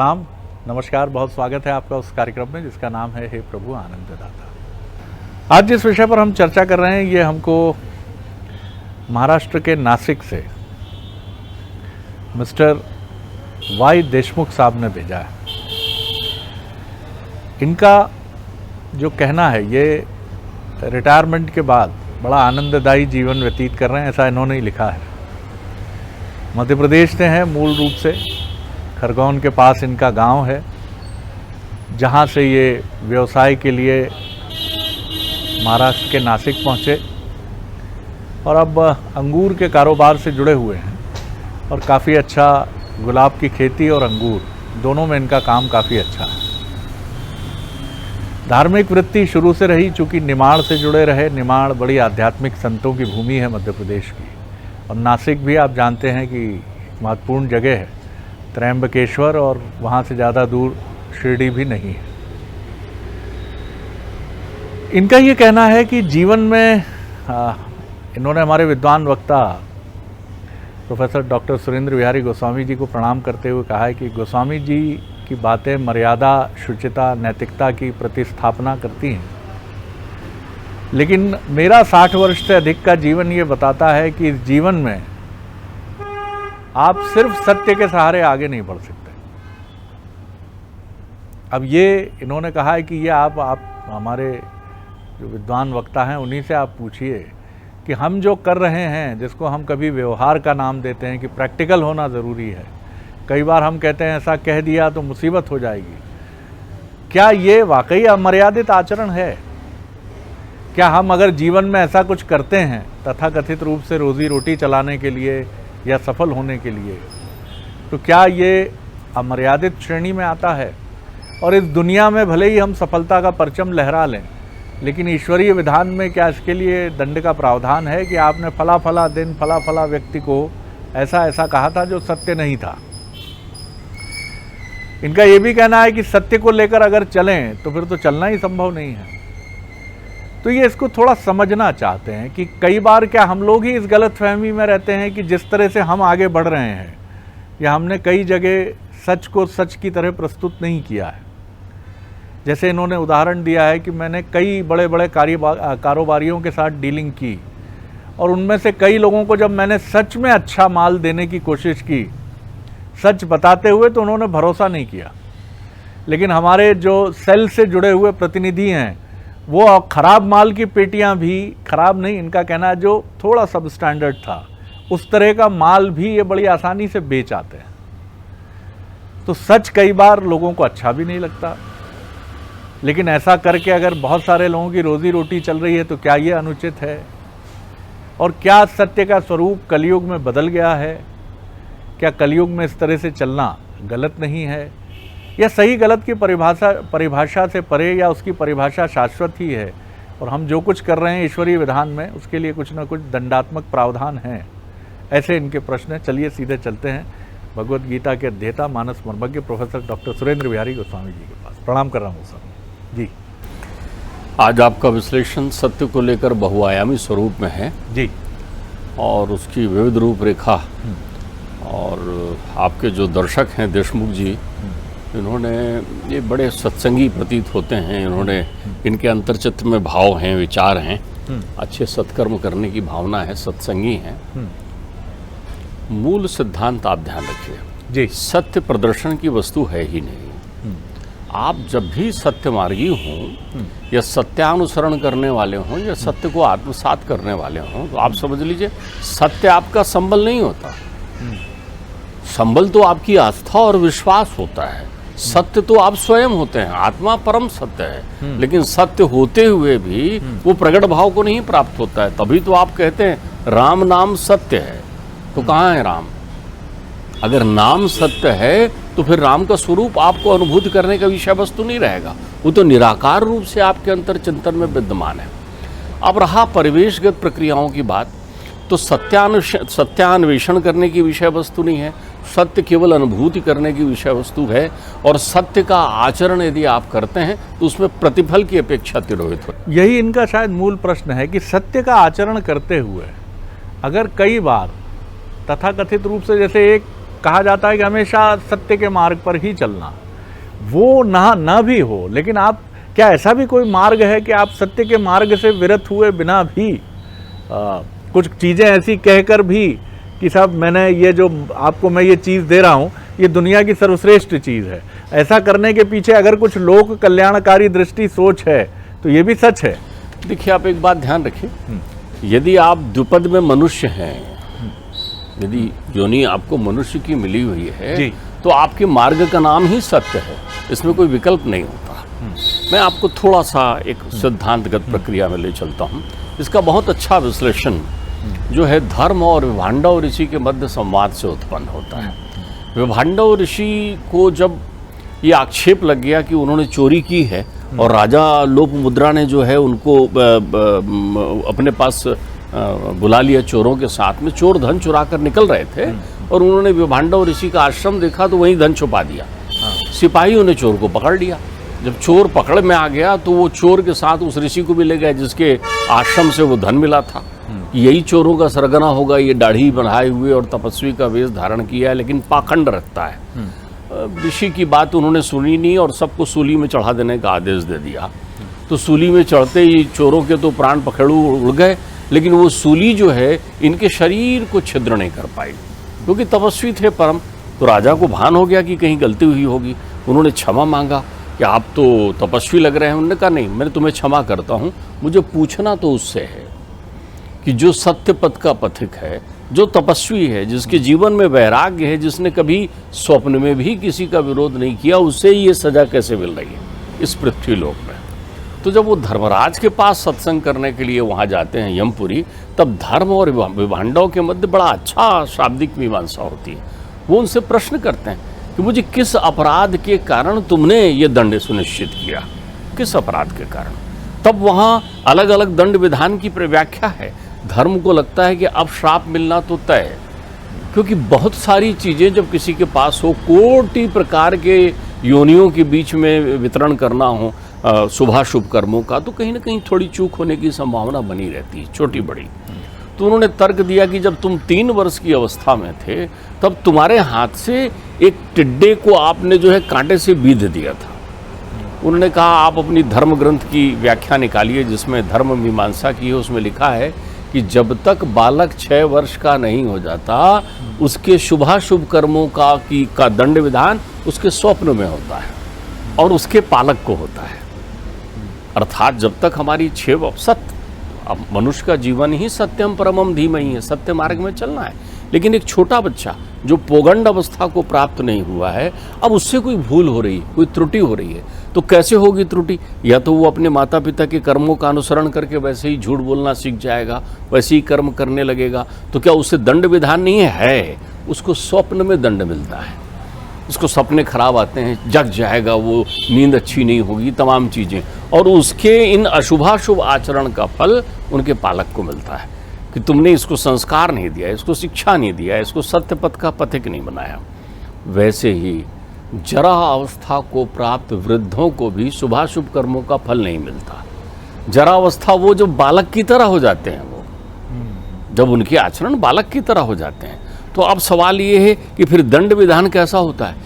प्रणाम, नमस्कार। बहुत स्वागत है आपका उस कार्यक्रम में जिसका नाम है हे प्रभु आनंददाता। आज जिस विषय पर हम चर्चा कर रहे हैं ये हमको महाराष्ट्र के नासिक से मिस्टर वाई देशमुख साहब ने भेजा है। इनका जो कहना है ये रिटायरमेंट के बाद बड़ा आनंददायी जीवन व्यतीत कर रहे हैं, ऐसा इन्होंने ही लिखा है। मध्य प्रदेश से हैं मूल रूप से, खरगोन के पास इनका गांव है, जहां से ये व्यवसाय के लिए महाराष्ट्र के नासिक पहुंचे और अब अंगूर के कारोबार से जुड़े हुए हैं और काफ़ी अच्छा गुलाब की खेती और अंगूर दोनों में इनका काम काफ़ी अच्छा है। धार्मिक वृत्ति शुरू से रही, चूँकि निमाड़ से जुड़े रहे। निमाड़ बड़ी आध्यात्मिक संतों की भूमि है मध्य प्रदेश की, और नासिक भी आप जानते हैं कि महत्वपूर्ण जगह है, त्र्यंबकेश्वर, और वहाँ से ज़्यादा दूर शिरडी भी नहीं है। इनका ये कहना है कि जीवन में इन्होंने हमारे विद्वान वक्ता प्रोफेसर डॉक्टर सुरेंद्र बिहारी गोस्वामी जी को प्रणाम करते हुए कहा है कि गोस्वामी जी की बातें मर्यादा, शुचिता, नैतिकता की प्रतिस्थापना करती हैं, लेकिन मेरा 60 वर्ष से अधिक का जीवन ये बताता है कि इस जीवन में आप सिर्फ सत्य के सहारे आगे नहीं बढ़ सकते। अब ये इन्होंने कहा है कि ये आप हमारे जो विद्वान वक्ता हैं उन्हीं से आप पूछिए कि हम जो कर रहे हैं, जिसको हम कभी व्यवहार का नाम देते हैं कि प्रैक्टिकल होना ज़रूरी है, कई बार हम कहते हैं ऐसा कह दिया तो मुसीबत हो जाएगी, क्या ये वाकई अमर्यादित आचरण है? क्या हम अगर जीवन में ऐसा कुछ करते हैं तथाकथित रूप से रोज़ी रोटी चलाने के लिए या सफल होने के लिए, तो क्या ये अमर्यादित श्रेणी में आता है? और इस दुनिया में भले ही हम सफलता का परचम लहरा लें, लेकिन ईश्वरीय विधान में क्या इसके लिए दंड का प्रावधान है कि आपने फला फला दिन फला फला व्यक्ति को ऐसा ऐसा कहा था जो सत्य नहीं था? इनका ये भी कहना है कि सत्य को लेकर अगर चलें तो फिर तो चलना ही संभव नहीं है। तो ये इसको थोड़ा समझना चाहते हैं कि कई बार क्या हम लोग ही इस गलतफहमी में रहते हैं कि जिस तरह से हम आगे बढ़ रहे हैं, या हमने कई जगह सच को सच की तरह प्रस्तुत नहीं किया है। जैसे इन्होंने उदाहरण दिया है कि मैंने कई बड़े बड़े कारोबारियों के साथ डीलिंग की, और उनमें से कई लोगों को जब मैंने सच में अच्छा माल देने की कोशिश की, सच बताते हुए, तो उन्होंने भरोसा नहीं किया। लेकिन हमारे जो सेल से जुड़े हुए प्रतिनिधि हैं, वो ख़राब माल की पेटियां भी, ख़राब नहीं इनका कहना है, जो थोड़ा सब स्टैंडर्ड था उस तरह का माल भी ये बड़ी आसानी से बेच आते हैं। तो सच कई बार लोगों को अच्छा भी नहीं लगता, लेकिन ऐसा करके अगर बहुत सारे लोगों की रोज़ी रोटी चल रही है तो क्या ये अनुचित है? और क्या सत्य का स्वरूप कलयुग में बदल गया है? क्या कलयुग में इस तरह से चलना गलत नहीं है? या सही गलत की परिभाषा से परे, या उसकी परिभाषा शाश्वत ही है, और हम जो कुछ कर रहे हैं ईश्वरीय विधान में उसके लिए कुछ ना कुछ दंडात्मक प्रावधान हैं? ऐसे इनके प्रश्न हैं। चलिए सीधे चलते हैं भगवत गीता के अध्येता, मानस मर्मज्ञ प्रोफेसर डॉक्टर सुरेंद्र बिहारी गोस्वामी जी के पास। प्रणाम कर रहा हूँ सर जी। आज आपका विश्लेषण सत्य को लेकर बहुआयामी स्वरूप में है जी, और उसकी विविध रूपरेखा, और आपके जो दर्शक हैं देशमुख जी, इन्होंने ये बड़े सत्संगी प्रतीत होते हैं। इन्होंने, इनके अंतर्चित्त में भाव हैं, विचार हैं, अच्छे सत्कर्म करने की भावना है, सत्संगी हैं। मूल सिद्धांत आप ध्यान रखिए जी, सत्य प्रदर्शन की वस्तु है ही नहीं। आप जब भी सत्यमार्गी हों या सत्यानुसरण करने वाले हों या सत्य को आत्मसात करने वाले हों, तो आप समझ लीजिए सत्य आपका संबल नहीं होता। संबल तो आपकी आस्था और विश्वास होता है। सत्य तो आप स्वयं होते हैं, आत्मा परम सत्य है, लेकिन सत्य होते हुए भी वो प्रगट भाव को नहीं प्राप्त होता है। तभी तो आप कहते हैं राम नाम सत्य है। तो कहाँ है राम? अगर नाम सत्य है तो फिर राम का स्वरूप आपको अनुभूति करने का विषय वस्तु नहीं रहेगा, वो तो निराकार रूप से आपके अंतर चिंतन में विद्यमान है। अब रहा परिवेशगत प्रक्रियाओं की बात, तो सत्यान्वेषण करने की विषय वस्तु नहीं है, सत्य केवल अनुभूति करने की विषय वस्तु है। और सत्य का आचरण यदि आप करते हैं तो उसमें प्रतिफल की अपेक्षा तिरोहित हो। यही इनका शायद मूल प्रश्न है कि सत्य का आचरण करते हुए अगर कई बार तथाकथित रूप से, जैसे एक कहा जाता है कि हमेशा सत्य के मार्ग पर ही चलना, वो ना भी हो, लेकिन आप क्या ऐसा भी कोई मार्ग है कि आप सत्य के मार्ग से विरत हुए बिना भी कुछ चीज़ें ऐसी कहकर भी कि साहब मैंने ये जो आपको मैं ये चीज़ दे रहा हूँ ये दुनिया की सर्वश्रेष्ठ चीज़ है, ऐसा करने के पीछे अगर कुछ लोक कल्याणकारी दृष्टि सोच है तो ये भी सच है? देखिए, आप एक बात ध्यान रखिए, यदि आप द्विपद में मनुष्य हैं, यदि योनि आपको मनुष्य की मिली हुई है जी। तो आपके मार्ग का नाम ही सत्य है, इसमें कोई विकल्प नहीं होता। मैं आपको थोड़ा सा एक सिद्धांतगत प्रक्रिया में ले चलता हूँ। इसका बहुत अच्छा विश्लेषण जो है धर्म और विभांडव ऋषि के मध्य संवाद से उत्पन्न होता है। विभांडव ऋषि को जब ये आक्षेप लग गया कि उन्होंने चोरी की है और राजा लोपमुद्रा ने जो है उनको अपने पास बुला लिया चोरों के साथ में, चोर धन चुरा कर निकल रहे थे और उन्होंने विभांडव ऋषि का आश्रम देखा तो वहीं धन छुपा दिया। सिपाहियों ने चोर को पकड़ लिया। जब चोर पकड़ में आ गया तो वो चोर के साथ उस ऋषि को भी ले गए जिसके आश्रम से वो धन मिला था। यही चोरों का सरगना होगा, ये दाढ़ी बनाए हुए और तपस्वी का वेश धारण किया है लेकिन पाखंड रखता है। ऋषि की बात उन्होंने सुनी नहीं और सबको सूली में चढ़ा देने का आदेश दे दिया। तो सूली में चढ़ते ही चोरों के तो प्राण पखेड़ू उड़ गए, लेकिन वो सूली जो है इनके शरीर को छिद्र नहीं कर पाई क्योंकि तपस्वी थे परम। तो राजा को भान हो गया कि कहीं गलती हुई होगी। उन्होंने क्षमा मांगा कि आप तो तपस्वी लग रहे हैं। उन्होंने कहा नहीं, मैंने तुम्हें क्षमा करता हूँ, मुझे पूछना तो उससे है कि जो सत्य पथ का पथिक है, जो तपस्वी है, जिसके जीवन में वैराग्य है, जिसने कभी स्वप्न में भी किसी का विरोध नहीं किया, उससे ये सजा कैसे मिल रही है इस पृथ्वी लोक में। तो जब वो धर्मराज के पास सत्संग करने के लिए वहाँ जाते हैं यमपुरी, तब धर्म और विभांडव के मध्य बड़ा अच्छा शाब्दिक मीमांसा होती है। वो उनसे प्रश्न करते हैं कि मुझे किस अपराध के कारण तुमने ये दंड सुनिश्चित किया, किस अपराध के कारण। तब वहाँ अलग अलग दंड विधान की व्याख्या है। धर्म को लगता है कि अब श्राप मिलना तो तय है, क्योंकि बहुत सारी चीज़ें जब किसी के पास हो, कोटि प्रकार के योनियों के बीच में वितरण करना हो शुभाशुभ कर्मों का, तो कहीं ना कहीं थोड़ी चूक होने की संभावना बनी रहती है, छोटी बड़ी। तो उन्होंने तर्क दिया कि जब तुम 3 वर्ष की अवस्था में थे तब तुम्हारे हाथ से एक टिड्डे को आपने जो है कांटे से बीध दिया था। उन्होंने कहा आप अपनी धर्म ग्रंथ की व्याख्या निकालिए जिसमें धर्म मीमांसा की है, उसमें लिखा है कि जब तक बालक 6 वर्ष का नहीं हो जाता उसके शुभाशुभ कर्मों का दंड विधान उसके स्वप्न में होता है और उसके पालक को होता है। अर्थात जब तक हमारी 6 सत्य, अब मनुष्य का जीवन ही सत्यम परमम धीमहि है, सत्य मार्ग में चलना है। लेकिन एक छोटा बच्चा जो पोगंड अवस्था को प्राप्त नहीं हुआ है, अब उससे कोई भूल हो रही है, कोई त्रुटि हो रही है, तो कैसे होगी त्रुटि? या तो वो अपने माता पिता के कर्मों का अनुसरण करके वैसे ही झूठ बोलना सीख जाएगा, वैसे ही कर्म करने लगेगा, तो क्या उससे दंड विधान नहीं है? उसको स्वप्न में दंड मिलता है, उसको सपने खराब आते हैं, जग जाएगा, वो नींद अच्छी नहीं होगी, तमाम चीज़ें, और उसके इन अशुभाशुभ आचरण का फल उनके पालक को मिलता है कि तुमने इसको संस्कार नहीं दिया, इसको शिक्षा नहीं दिया, इसको सत्य पथ का पथिक नहीं बनाया। वैसे ही जरा अवस्था को प्राप्त वृद्धों को भी शुभाशुभ कर्मों का फल नहीं मिलता। जरा अवस्था वो जो बालक की तरह हो जाते हैं, वो जब उनके आचरण बालक की तरह हो जाते हैं, तो अब सवाल ये है कि फिर दंड विधान कैसा होता है?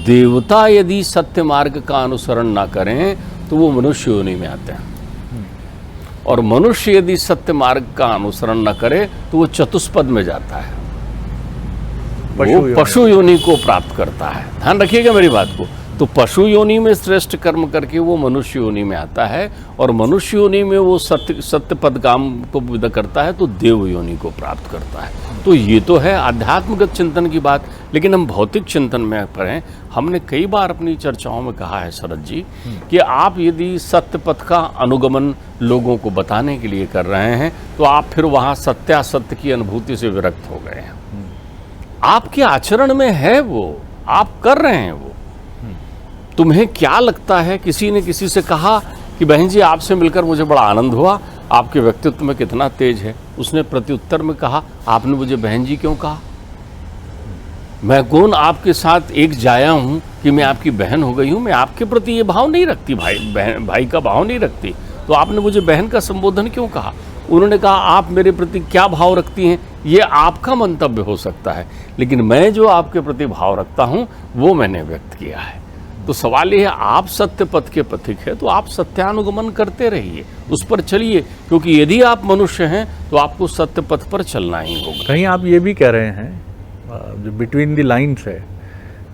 देवता यदि सत्य मार्ग का अनुसरण ना करें तो वो मनुष्य योनि में आते हैं, और मनुष्य यदि सत्य मार्ग का अनुसरण न करे तो वो चतुष्पद में जाता है, वो पशु योनि को प्राप्त करता है। ध्यान रखिएगा मेरी बात को। तो पशु योनि में श्रेष्ठ कर्म करके वो मनुष्य योनि में आता है, और मनुष्य योनि में वो सत्य पद काम को विदा करता है तो देव योनि को प्राप्त करता है। तो ये तो है आध्यात्मिक चिंतन की बात, लेकिन हम भौतिक चिंतन में पढ़ें। हमने कई बार अपनी चर्चाओं में कहा है शरद जी कि आप यदि सत्य पथ का अनुगमन लोगों को बताने के लिए कर रहे हैं तो आप फिर वहाँ सत्यासत्य की अनुभूति से विरक्त हो गए हैं। आपके आचरण में है वो, आप कर रहे हैं वो। तुम्हें क्या लगता है? किसी ने किसी से कहा कि बहन जी आपसे मिलकर मुझे बड़ा आनंद हुआ, आपके व्यक्तित्व में कितना तेज है। उसने प्रत्युत्तर में कहा आपने मुझे बहन जी क्यों कहा? मैं कौन आपके साथ एक जाया हूं कि मैं आपकी बहन हो गई हूं? मैं आपके प्रति ये भाव नहीं रखती, भाई का भाव नहीं रखती, तो आपने मुझे बहन का संबोधन क्यों कहा? उन्होंने कहा आप मेरे प्रति क्या भाव रखती हैं, ये आपका मंतव्य हो सकता है, लेकिन मैं जो आपके प्रति भाव रखता हूं वो मैंने व्यक्त किया है। तो सवाल ये है, आप सत्य पथ के पथिक है तो आप सत्यानुगमन करते रहिए, उस पर चलिए, क्योंकि यदि आप मनुष्य हैं तो आपको सत्य पथ पर चलना ही होगा। कहीं आप ये भी कह रहे हैं, जो बिटवीन द लाइन्स है,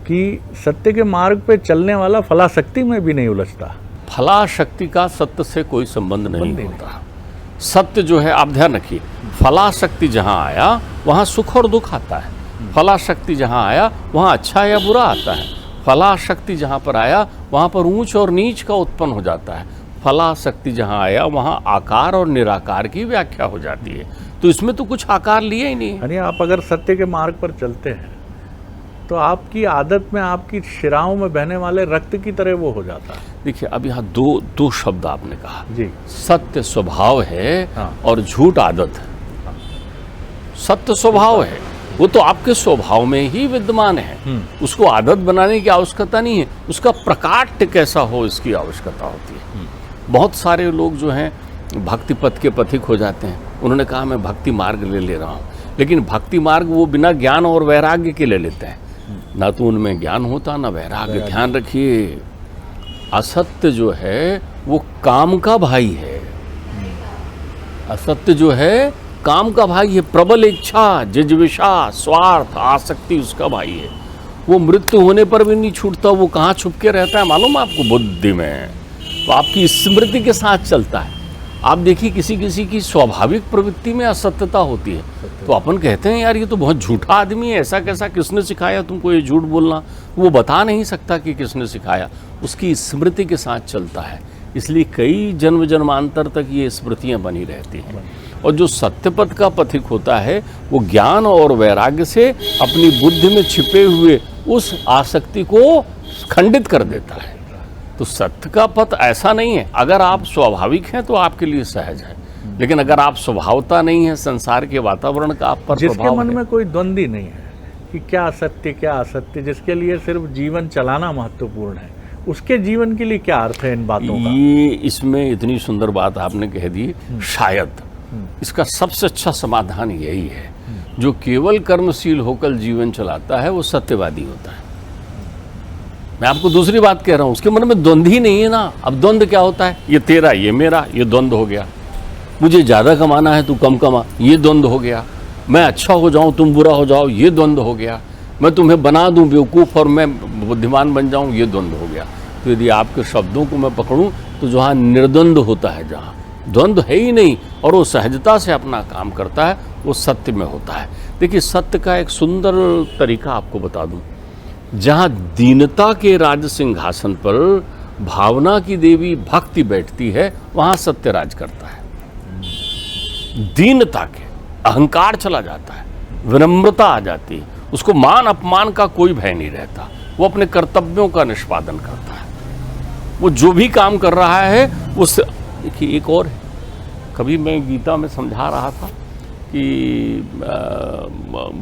कि सत्य के मार्ग पे चलने वाला फलाशक्ति में भी नहीं उलझता। फलाशक्ति का सत्य से कोई संबंध नहीं होता। सत्य जो है, आप ध्यान रखिए, फलाशक्ति जहाँ आया वहाँ सुख और दुख आता है। फलाशक्ति जहाँ आया वहाँ अच्छा या बुरा आता है। फलाशक्ति जहाँ पर आया वहाँ पर ऊंच और नीच का उत्पन्न हो जाता है। फलाशक्ति जहाँ आया वहाँ आकार और निराकार की व्याख्या हो जाती है। तो इसमें तो कुछ आकार लिए ही नहीं। यानी आप अगर सत्य के मार्ग पर चलते हैं तो आपकी आदत में, आपकी शिराओं में बहने वाले रक्त की तरह वो हो जाता है। देखिए, अब यहाँ दो शब्द आपने कहा जी। सत्य स्वभाव है, हाँ। और झूठ आदत है। सत्य स्वभाव है, वो तो आपके स्वभाव में ही विद्यमान है, उसको आदत बनाने की आवश्यकता नहीं है, उसका प्रकाट्य कैसा हो इसकी आवश्यकता होती है। बहुत सारे लोग जो हैं भक्ति पथ के पथिक हो जाते हैं। उन्होंने कहा मैं भक्ति मार्ग ले रहा हूँ, लेकिन भक्ति मार्ग वो बिना ज्ञान और वैराग्य के ले लेते हैं, ना तो उनमें ज्ञान होता ना वैराग्य। ध्यान रखिए, असत्य जो है वो काम का भाई है। असत्य जो है काम का भाई है। प्रबल इच्छा, जिज्विषा, स्वार्थ, आसक्ति उसका भाई है। वो मृत्यु होने पर भी नहीं छूटता। वो कहाँ छुप के रहता है मालूम है आपको? बुद्धि में। तो आपकी स्मृति के साथ चलता है। आप देखिए, किसी किसी की स्वाभाविक प्रवृत्ति में असत्यता होती है, तो अपन कहते हैं यार ये तो बहुत झूठा आदमी है, ऐसा कैसा, किसने सिखाया तुमको ये झूठ बोलना? वो बता नहीं सकता कि किसने सिखाया, उसकी स्मृति के साथ चलता है। इसलिए कई जन्म जन्मांतर तक ये स्मृतियां बनी रहती हैं। और जो सत्यपथ का पथिक होता है वो ज्ञान और वैराग्य से अपनी बुद्धि में छिपे हुए उस आसक्ति को खंडित कर देता है। तो सत्य का पथ ऐसा नहीं है, अगर आप स्वाभाविक हैं तो आपके लिए सहज है, लेकिन अगर आप स्वभावता नहीं है, संसार के वातावरण का आप पर प्रभाव है, जिसके मन में कोई द्वंद ही नहीं है कि क्या सत्य क्या असत्य, जिसके लिए सिर्फ जीवन चलाना महत्वपूर्ण है, उसके जीवन के लिए क्या अर्थ है इन बातों का? ये इसमें इतनी सुंदर बात आपने कह दी। शायद इसका सबसे अच्छा समाधान यही है, जो केवल कर्मशील होकर जीवन चलाता है वो सत्यवादी होता है। मैं आपको दूसरी बात कह रहा हूं, उसके मन में द्वंद ही नहीं है ना। अब द्वंद क्या होता है? ये तेरा, ये मेरा, ये द्वंद हो गया। मुझे ज़्यादा कमाना है, तू कम कमा, ये द्वंद हो गया। मैं अच्छा हो जाऊं, तुम बुरा हो जाओ, ये द्वंद हो गया। मैं तुम्हें बना दूं बेवकूफ़ और मैं बुद्धिमान बन जाऊं, ये द्वंद हो गया। तो यदि आपके शब्दों को मैं पकड़ूं तो जहाँ निर्द्वंद होता है, जहाँ द्वंद है ही नहीं और वो सहजता से अपना काम करता है, वो सत्य में होता है। देखिए, सत्य का एक सुंदर तरीका आपको बता दूं। जहाँ दीनता के राज सिंहासन पर भावना की देवी भक्ति बैठती है, वहाँ सत्य राज करता है। दीनता के अहंकार चला जाता है, विनम्रता आ जाती है, उसको मान अपमान का कोई भय नहीं रहता। वो अपने कर्तव्यों का निष्पादन करता है। वो जो भी काम कर रहा है वो देखिए, एक और है, कभी मैं गीता में समझा रहा था कि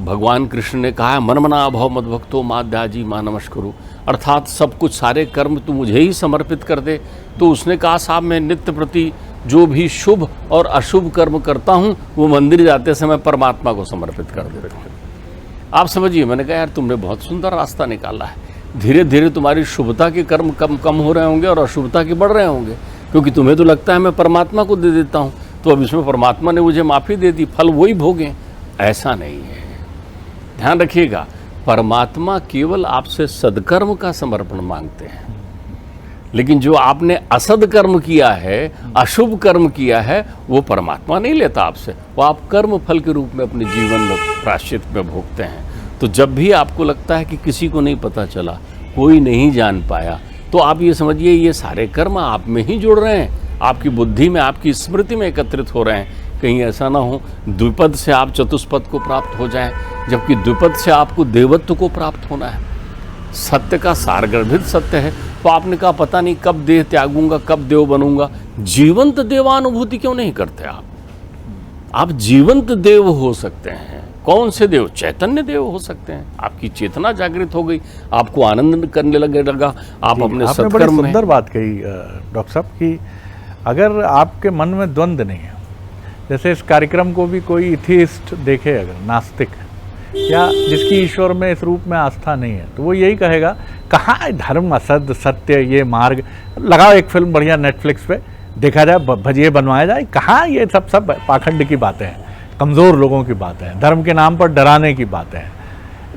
भगवान कृष्ण ने कहा है, मन मना अभव मद्भक्तो माध्याजी मां नमस्कुरु, अर्थात सब कुछ, सारे कर्म तू मुझे ही समर्पित कर दे। तो उसने कहा, साहब मैं नित्य प्रति जो भी शुभ और अशुभ कर्म करता हूँ वो मंदिर जाते समय परमात्मा को समर्पित कर देता हूँ। आप समझिए, मैंने कहा यार तुमने बहुत सुंदर रास्ता निकाला है। धीरे धीरे तुम्हारी शुभता के कर्म कम हो रहे होंगे और अशुभता के बढ़ रहे होंगे, क्योंकि तुम्हें तो लगता है मैं परमात्मा को दे देता हूँ, तो अब इसमें परमात्मा ने मुझे माफ़ी दे दी, फल वही भोगें। ऐसा नहीं है, ध्यान रखिएगा। परमात्मा केवल आपसे सदकर्म का समर्पण मांगते हैं, लेकिन जो आपने असद कर्म किया है, अशुभ कर्म किया है, वो परमात्मा नहीं लेता आपसे, वो आप कर्म फल के रूप में अपने जीवन में प्रायश्चित में भोगते हैं। तो जब भी आपको लगता है कि किसी को नहीं पता चला, कोई नहीं जान पाया, तो आप ये समझिए ये सारे कर्म आप में ही जुड़ रहे हैं, आपकी बुद्धि में, आपकी स्मृति में एकत्रित हो रहे हैं। कहीं ऐसा ना हो द्विपद से आप चतुष्पद को प्राप्त हो जाएं, जबकि द्विपद से आपको देवत्व को प्राप्त होना है। सत्य का सारगर्भित सत्य है। तो आपने कहा पता नहीं कब देह त्यागूंगा, कब देव बनूंगा। जीवंत देवानुभूति क्यों नहीं करते आप जीवंत देव हो सकते हैं। कौन से देव? चैतन्य देव हो सकते हैं। आपकी चेतना जागृत हो गई, आपको आनंद करने लगा, आप अपने सत्कर्म में। सुंदर बात कही डॉक्टर साहब कि अगर आपके मन में द्वंद नहीं है, जैसे इस कार्यक्रम को भी कोई इथिस्ट देखे, अगर नास्तिक या जिसकी ईश्वर में इस रूप में आस्था नहीं है, तो वो यही कहेगा कहाँ है धर्म, असद, सत्य, ये मार्ग। लगाओ एक फिल्म बढ़िया नेटफ्लिक्स पे, देखा जाए, भजिए बनवाया जाए, कहाँ ये सब पाखंड की बातें हैं, कमज़ोर लोगों की बातें हैं, धर्म के नाम पर डराने की बातें हैं।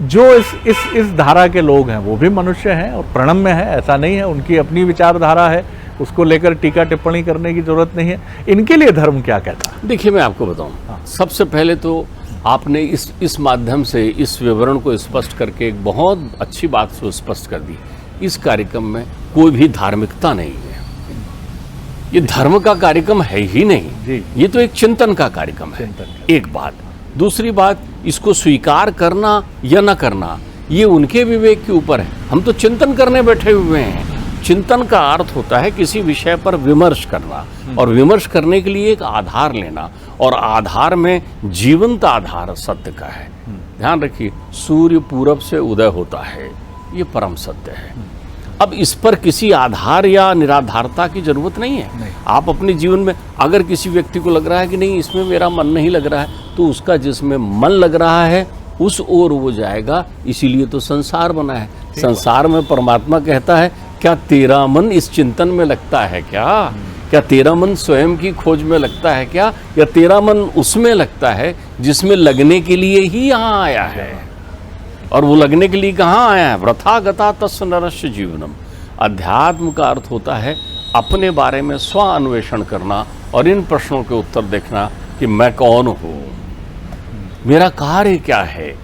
जो इस धारा के लोग हैं वो भी मनुष्य हैं और प्रणम्य है, ऐसा नहीं है, उनकी अपनी विचारधारा है, उसको लेकर टीका टिप्पणी करने की जरूरत नहीं है। इनके लिए धर्म क्या कहता है? देखिए, मैं आपको बताऊं, सबसे पहले तो आपने इस माध्यम से इस विवरण को स्पष्ट करके एक बहुत अच्छी बात से स्पष्ट कर दी। इस कार्यक्रम में कोई भी धार्मिकता नहीं है, ये धर्म का कार्यक्रम है ही नहीं जी। ये तो एक चिंतन का कार्यक्रम है। एक बात। दूसरी बात, इसको स्वीकार करना या न करना ये उनके विवेक के ऊपर है। हम तो चिंतन करने बैठे हुए हैं। चिंतन का अर्थ होता है किसी विषय पर विमर्श करना, और विमर्श करने के लिए एक आधार लेना, और आधार में जीवंत आधार सत्य का है। ध्यान रखिए, सूर्य पूरब से उदय होता है, ये परम सत्य है। अब इस पर किसी आधार या निराधारता की जरूरत नहीं है। आप अपने जीवन में अगर किसी व्यक्ति को लग रहा है कि नहीं इसमें मेरा मन नहीं लग रहा है, तो उसका जिसमें मन लग रहा है उस ओर वो जाएगा। इसीलिए तो संसार बना है। संसार में परमात्मा कहता है, क्या तेरा मन इस चिंतन में लगता है क्या तेरा मन स्वयं की खोज में लगता है क्या, या तेरा मन उसमें लगता है जिसमें लगने के लिए ही यहाँ आया है? और वो लगने के लिए कहाँ आया है? वृथा गता तस्य नरस्य जीवनम। अध्यात्म का अर्थ होता है अपने बारे में स्व अन्वेषण करना और इन प्रश्नों के उत्तर देखना कि मैं कौन हूँ, मेरा कार्य क्या है,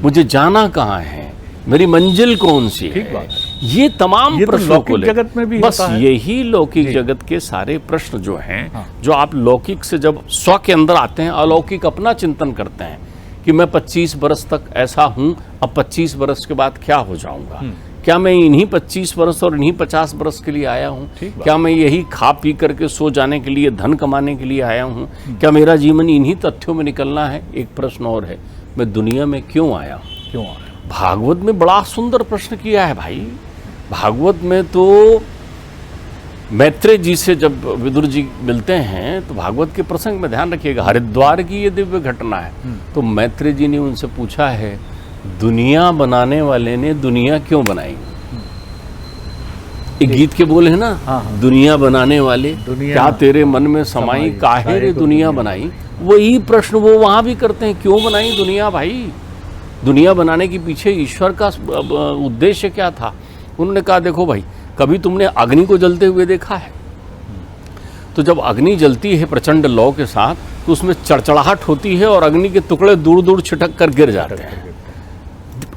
मुझे जाना कहाँ है, मेरी मंजिल कौन सी है। ये तमाम प्रश्नों को जगत में भी बस यही लौकिक जगत के सारे प्रश्न जो हैं, जो आप लौकिक से जब स्व के अंदर आते हैं, अलौकिक अपना चिंतन करते हैं कि मैं 25 बरस तक ऐसा हूं, अब 25 बरस के बाद क्या हो जाऊंगा, क्या मैं इन्हीं 25 बरस और इन्हीं 50 बरस के लिए आया हूं, क्या मैं यही खा पी करके सो जाने के लिए, धन कमाने के लिए आया हूं, क्या मेरा जीवन इन्हीं तथ्यों में निकलना है? एक प्रश्न और है, मैं दुनिया में क्यों आया हूं? भागवत में बड़ा सुंदर प्रश्न किया है भाई। भागवत में तो मैत्रेय जी से जब विदुर जी मिलते हैं तो भागवत के प्रसंग में ध्यान रखिएगा, हरिद्वार की ये दिव्य घटना है। तो मैत्रेय जी ने उनसे पूछा है, दुनिया बनाने वाले ने दुनिया क्यों बनाई? एक गीत के बोले है ना, दुनिया बनाने वाले क्या तेरे मन में समाई, काहे रे दुनिया बनाई। वही प्रश्न वो वहां भी करते हैं, क्यों बनाई दुनिया भाई? दुनिया बनाने के पीछे ईश्वर का उद्देश्य क्या था? उन्होंने कहा, देखो भाई, कभी तुमने अग्नि को जलते हुए देखा है? तो जब अग्नि जलती है प्रचंड लौ के साथ, तो उसमें चड़चड़ाहट होती है और अग्नि के टुकड़े दूर दूर छिटक कर गिर जाते हैं,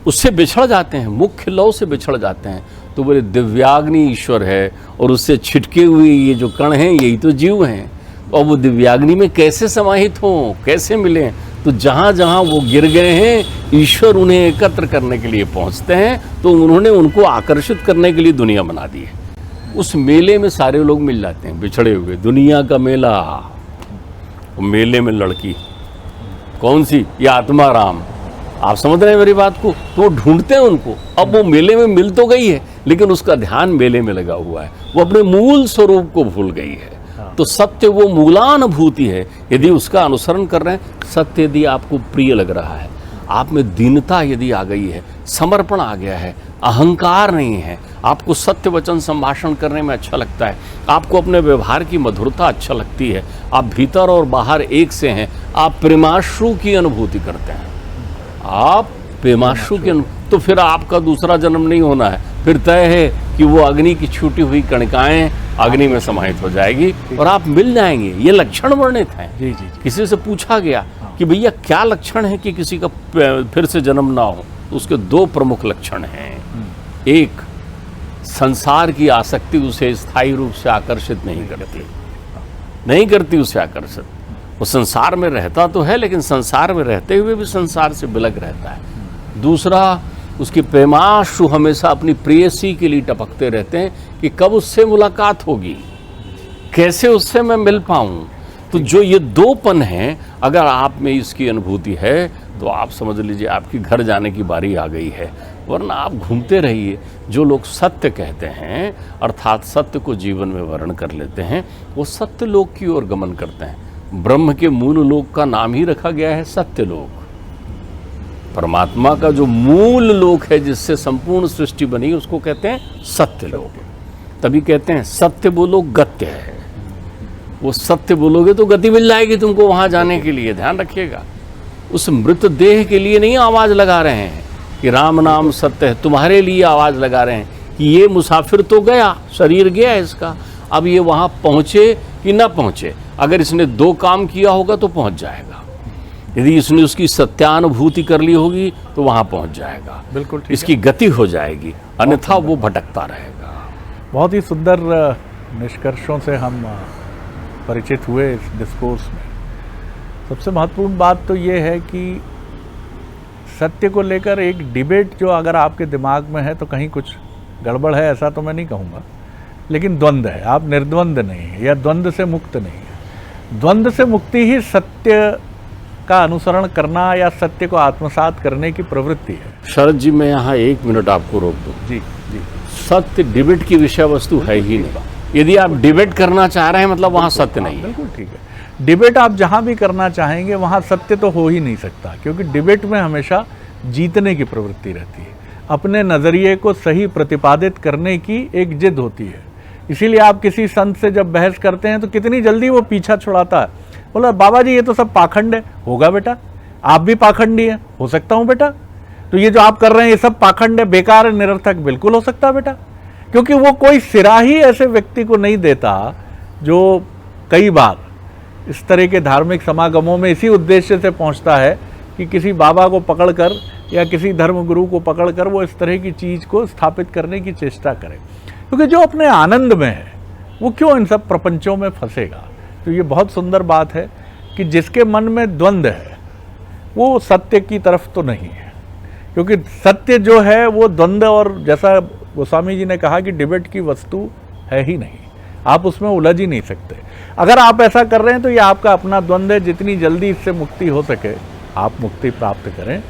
उससे बिछड़ जाते हैं, मुख्य लौ से बिछड़ जाते हैं। तो बोले दिव्याग्नि ईश्वर है, और उससे छिटके हुए ये जो कण हैं यही तो जीव हैं। और वो दिव्याग्नि में कैसे समाहित हों, कैसे मिलें? तो जहाँ जहाँ वो गिर गए हैं, ईश्वर उन्हें एकत्र करने के लिए पहुँचते हैं। तो उन्होंने उनको आकर्षित करने के लिए दुनिया बना दी है। उस मेले में सारे लोग मिल जाते हैं, बिछड़े हुए, दुनिया का मेला। मेले में लड़की कौन सी? ये आत्माराम। आप समझ रहे हैं मेरी बात को? तो ढूंढते हैं उनको। अब वो मेले में मिल तो गई है, लेकिन उसका ध्यान मेले में लगा हुआ है, वो अपने मूल स्वरूप को भूल गई है। तो सत्य वो मूलानुभूति है। यदि उसका अनुसरण कर रहे हैं, सत्य यदि आपको प्रिय लग रहा है, आप में दीनता यदि आ गई है, समर्पण आ गया है, अहंकार नहीं है, आपको सत्य वचन संभाषण करने में अच्छा लगता है, आपको अपने व्यवहार की मधुरता अच्छा लगती है, आप भीतर और बाहर एक से हैं, आप प्रेमाश्रु की अनुभूति करते हैं, आप प्रेमाश्रु की तो फिर आपका दूसरा जन्म नहीं होना है। फिर तय है कि वो अग्नि की छूटी हुई कणिकाएं अग्नि में समाहित हो जाएगी और आप मिल जाएंगे। ये लक्षण वर्णित हैं। किसी से पूछा गया कि भैया क्या लक्षण है कि किसी का फिर से जन्म ना हो? तो उसके दो प्रमुख लक्षण हैं। एक, संसार की आसक्ति उसे स्थायी रूप से आकर्षित नहीं करती उसे आकर्षित। वो संसार में रहता तो है, लेकिन संसार में रहते हुए भी संसार से बिलग रहता है। दूसरा, उसकी प्रेमाश्रु हमेशा अपनी प्रेयसी के लिए टपकते रहते हैं कि कब उससे मुलाकात होगी, कैसे उससे मैं मिल पाऊं। तो जो ये दोपन है, अगर आप में इसकी अनुभूति है तो आप समझ लीजिए आपकी घर जाने की बारी आ गई है। वरना आप घूमते रहिए। जो लोग सत्य कहते हैं, अर्थात सत्य को जीवन में वर्ण कर लेते हैं, वो सत्य लोक की ओर गमन करते हैं। ब्रह्म के मूल लोक का नाम ही रखा गया है सत्यलोक। परमात्मा का जो मूल लोक है जिससे संपूर्ण सृष्टि बनी उसको कहते हैं सत्यलोक। तभी कहते हैं सत्य बोलो गत्य है। वो सत्य बोलोगे तो गति मिल जाएगी तुमको वहां जाने के लिए। ध्यान रखिएगा, उस मृत देह के लिए नहीं आवाज लगा रहे हैं कि राम नाम सत्य है, तुम्हारे लिए आवाज लगा रहे हैं कि ये मुसाफिर तो गया, शरीर गया इसका, अब ये वहां पहुंचे कि ना पहुंचे। अगर इसने 2 काम किया होगा तो पहुंच जाएगा, यदि इसने उसकी सत्यानुभूति कर ली होगी तो वहां पहुंच जाएगा, बिल्कुल ठीक इसकी गति हो जाएगी, अन्यथा वो भटकता रहेगा। बहुत ही सुंदर निष्कर्षों से हम परिचित हुए इस डिस्कोर्स में। सबसे महत्वपूर्ण बात तो ये है कि सत्य को लेकर एक डिबेट जो अगर आपके दिमाग में है तो कहीं कुछ गड़बड़ है, ऐसा तो मैं नहीं कहूँगा, लेकिन द्वंद्व है, आप निर्द्वंद नहीं है या द्वंद्व से मुक्त नहीं है। द्वंद्व से मुक्ति ही सत्य का अनुसरण करना या सत्य को आत्मसात करने की प्रवृत्ति है। शरद जी, मैं यहाँ 1 मिनट आपको रोक दूँ। जी जी, सत्य डिबेट की विषय वस्तु है ही नहीं। यदि आप डिबेट करना चाह रहे हैं मतलब वहाँ सत्य नहीं है। बिल्कुल ठीक है, डिबेट आप जहाँ भी करना चाहेंगे वहाँ सत्य तो हो ही नहीं सकता, क्योंकि डिबेट में हमेशा जीतने की प्रवृत्ति रहती है, अपने नज़रिए को सही प्रतिपादित करने की एक जिद होती है। इसीलिए आप किसी संत से जब बहस करते हैं तो कितनी जल्दी वो पीछा छुड़ाता है, बोला बाबा जी ये तो सब पाखंड है। होगा बेटा, आप भी पाखंडी हैं, हो सकता हूँ बेटा, तो ये जो आप कर रहे हैं ये सब पाखंड है, बेकार है, निरर्थक, बिल्कुल हो सकता है बेटा, क्योंकि वो कोई सिरा ही ऐसे व्यक्ति को नहीं देता जो कई बार इस तरह के धार्मिक समागमों में इसी उद्देश्य से पहुंचता है कि किसी बाबा को पकड़कर या किसी धर्म गुरु को पकड़कर वो इस तरह की चीज़ को स्थापित करने की चेष्टा करे, क्योंकि जो अपने आनंद में है वो क्यों इन सब प्रपंचों में फंसेगा। तो ये बहुत सुंदर बात है कि जिसके मन में द्वंद्व है वो सत्य की तरफ तो नहीं है, क्योंकि सत्य जो है वो द्वंद्व, और जैसा गोस्वामी जी ने कहा कि डिबेट की वस्तु है ही नहीं, आप उसमें उलझ ही नहीं सकते। अगर आप ऐसा कर रहे हैं तो ये आपका अपना द्वंद्व है, जितनी जल्दी इससे मुक्ति हो सके आप मुक्ति प्राप्त करें।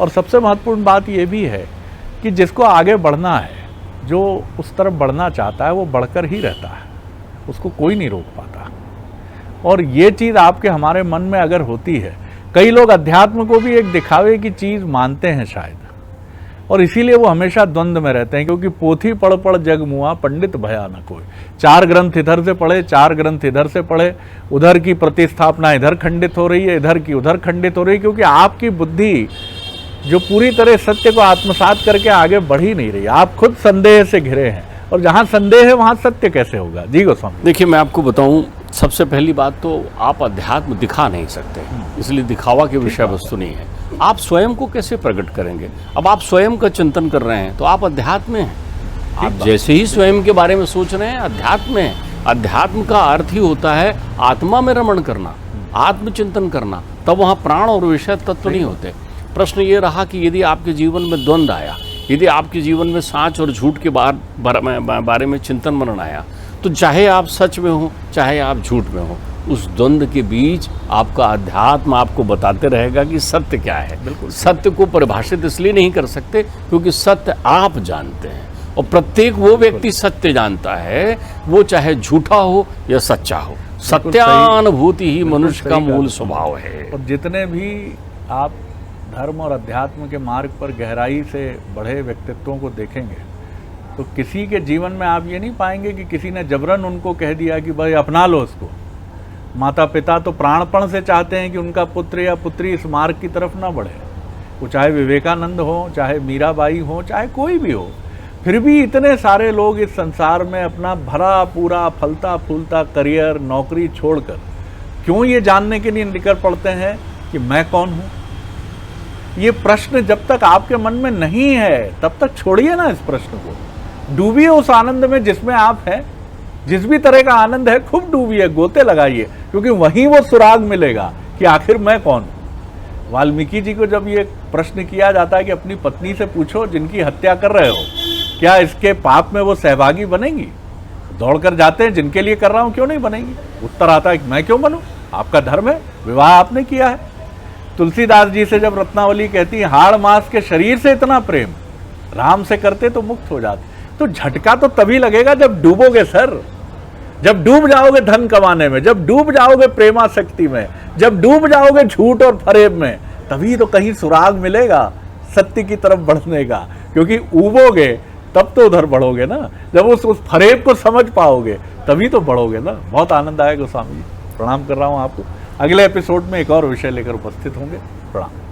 और सबसे महत्वपूर्ण बात ये भी है कि जिसको आगे बढ़ना है, जो उस तरफ बढ़ना चाहता है वो बढ़कर ही रहता है, उसको कोई नहीं रोक पाता। और ये चीज़ आपके हमारे मन में अगर होती है, कई लोग अध्यात्म को भी एक दिखावे की चीज़ मानते हैं शायद, और इसीलिए वो हमेशा द्वंद्व में रहते हैं, क्योंकि पोथी पढ़ पढ़ जग मुआ पंडित भया न कोई। 4 ग्रंथ इधर से पढ़े, 4 ग्रंथ इधर से पढ़े, उधर की प्रतिस्थापना इधर खंडित हो रही है, इधर की उधर खंडित हो रही है, क्योंकि आपकी बुद्धि जो पूरी तरह सत्य को आत्मसात करके आगे बढ़ ही नहीं रही, आप खुद संदेह से घिरे हैं, और जहाँ संदेह है वहाँ सत्य कैसे होगा। जी गोस्वामी, देखिए मैं आपको बताऊं, सबसे पहली बात तो आप अध्यात्म दिखा नहीं सकते, इसलिए दिखावा की विषय वस्तु नहीं है। आप स्वयं को कैसे प्रकट करेंगे? अब आप स्वयं का चिंतन कर रहे हैं तो आप अध्यात्म में हैं। आप जैसे ही स्वयं के बारे में सोच रहे हैं अध्यात्म में हैं। अध्यात्म का अर्थ ही होता है आत्मा में रमण करना, आत्मचिंतन करना, तब वहाँ प्राण और विषय तत्व नहीं होते। प्रश्न ये रहा कि यदि आपके जीवन में द्वंद्व आया, यदि आपके जीवन में सच और झूठ के बारे में चिंतन मनन आया, तो चाहे आप सच में हो चाहे आप झूठ में हो, उस द्वंद्व के बीच आपका अध्यात्म आपको बताते रहेगा कि सत्य क्या है। बिल्कुल, सत्य को परिभाषित इसलिए नहीं कर सकते क्योंकि सत्य आप जानते हैं, और प्रत्येक वो व्यक्ति सत्य जानता है, वो चाहे झूठा हो या सच्चा हो। सत्यानुभूति ही मनुष्य का मूल स्वभाव है। और जितने भी आप धर्म और अध्यात्म के मार्ग पर गहराई से बढ़े व्यक्तित्वों को देखेंगे तो किसी के जीवन में आप ये नहीं पाएंगे कि किसी ने जबरन उनको कह दिया कि भाई अपना लो उसको। माता पिता तो प्राणपण से चाहते हैं कि उनका पुत्र या पुत्री इस मार्ग की तरफ ना बढ़े, वो चाहे विवेकानंद हो, चाहे मीराबाई हो, चाहे कोई भी हो। फिर भी इतने सारे लोग इस संसार में अपना भरा पूरा फलता फूलता करियर, नौकरी छोड़कर क्यों ये जानने के लिए निकल पड़ते हैं कि मैं कौन हूँ। ये प्रश्न जब तक आपके मन में नहीं है तब तक छोड़िए ना इस प्रश्न को, डूबिए उस आनंद में जिसमें आप हैं। जिस भी तरह का आनंद है खूब डूबिए, गोते लगाइए, क्योंकि वहीं वो सुराग मिलेगा कि आखिर मैं कौन हूं। वाल्मीकि जी को जब ये प्रश्न किया जाता है कि अपनी पत्नी से पूछो जिनकी हत्या कर रहे हो, क्या इसके पाप में वो सहभागी बनेंगी? दौड़कर जाते हैं, जिनके लिए कर रहा हूं क्यों नहीं बनेंगी? उत्तर आता है कि मैं क्यों बनूं, आपका धर्म है, विवाह आपने किया है। तुलसीदास जी से जब रत्नावली कहती है हाड़ मास के शरीर से इतना प्रेम, राम से करते तो मुक्त हो जाते। तो झटका तो तभी लगेगा जब डूबोगे सर, जब डूब जाओगे धन कमाने में, जब डूब जाओगे प्रेमासक्ति में, जब डूब जाओगे झूठ और फरेब में, तभी तो कहीं सुराग मिलेगा सत्य की तरफ बढ़ने का। क्योंकि उबोगे तब तो उधर बढ़ोगे ना, जब उस फरेब को समझ पाओगे तभी तो बढ़ोगे ना। बहुत आनंद आया गोस्वामी जी, प्रणाम कर रहा हूँ आपको। अगले एपिसोड में एक और विषय लेकर उपस्थित होंगे। प्रणाम।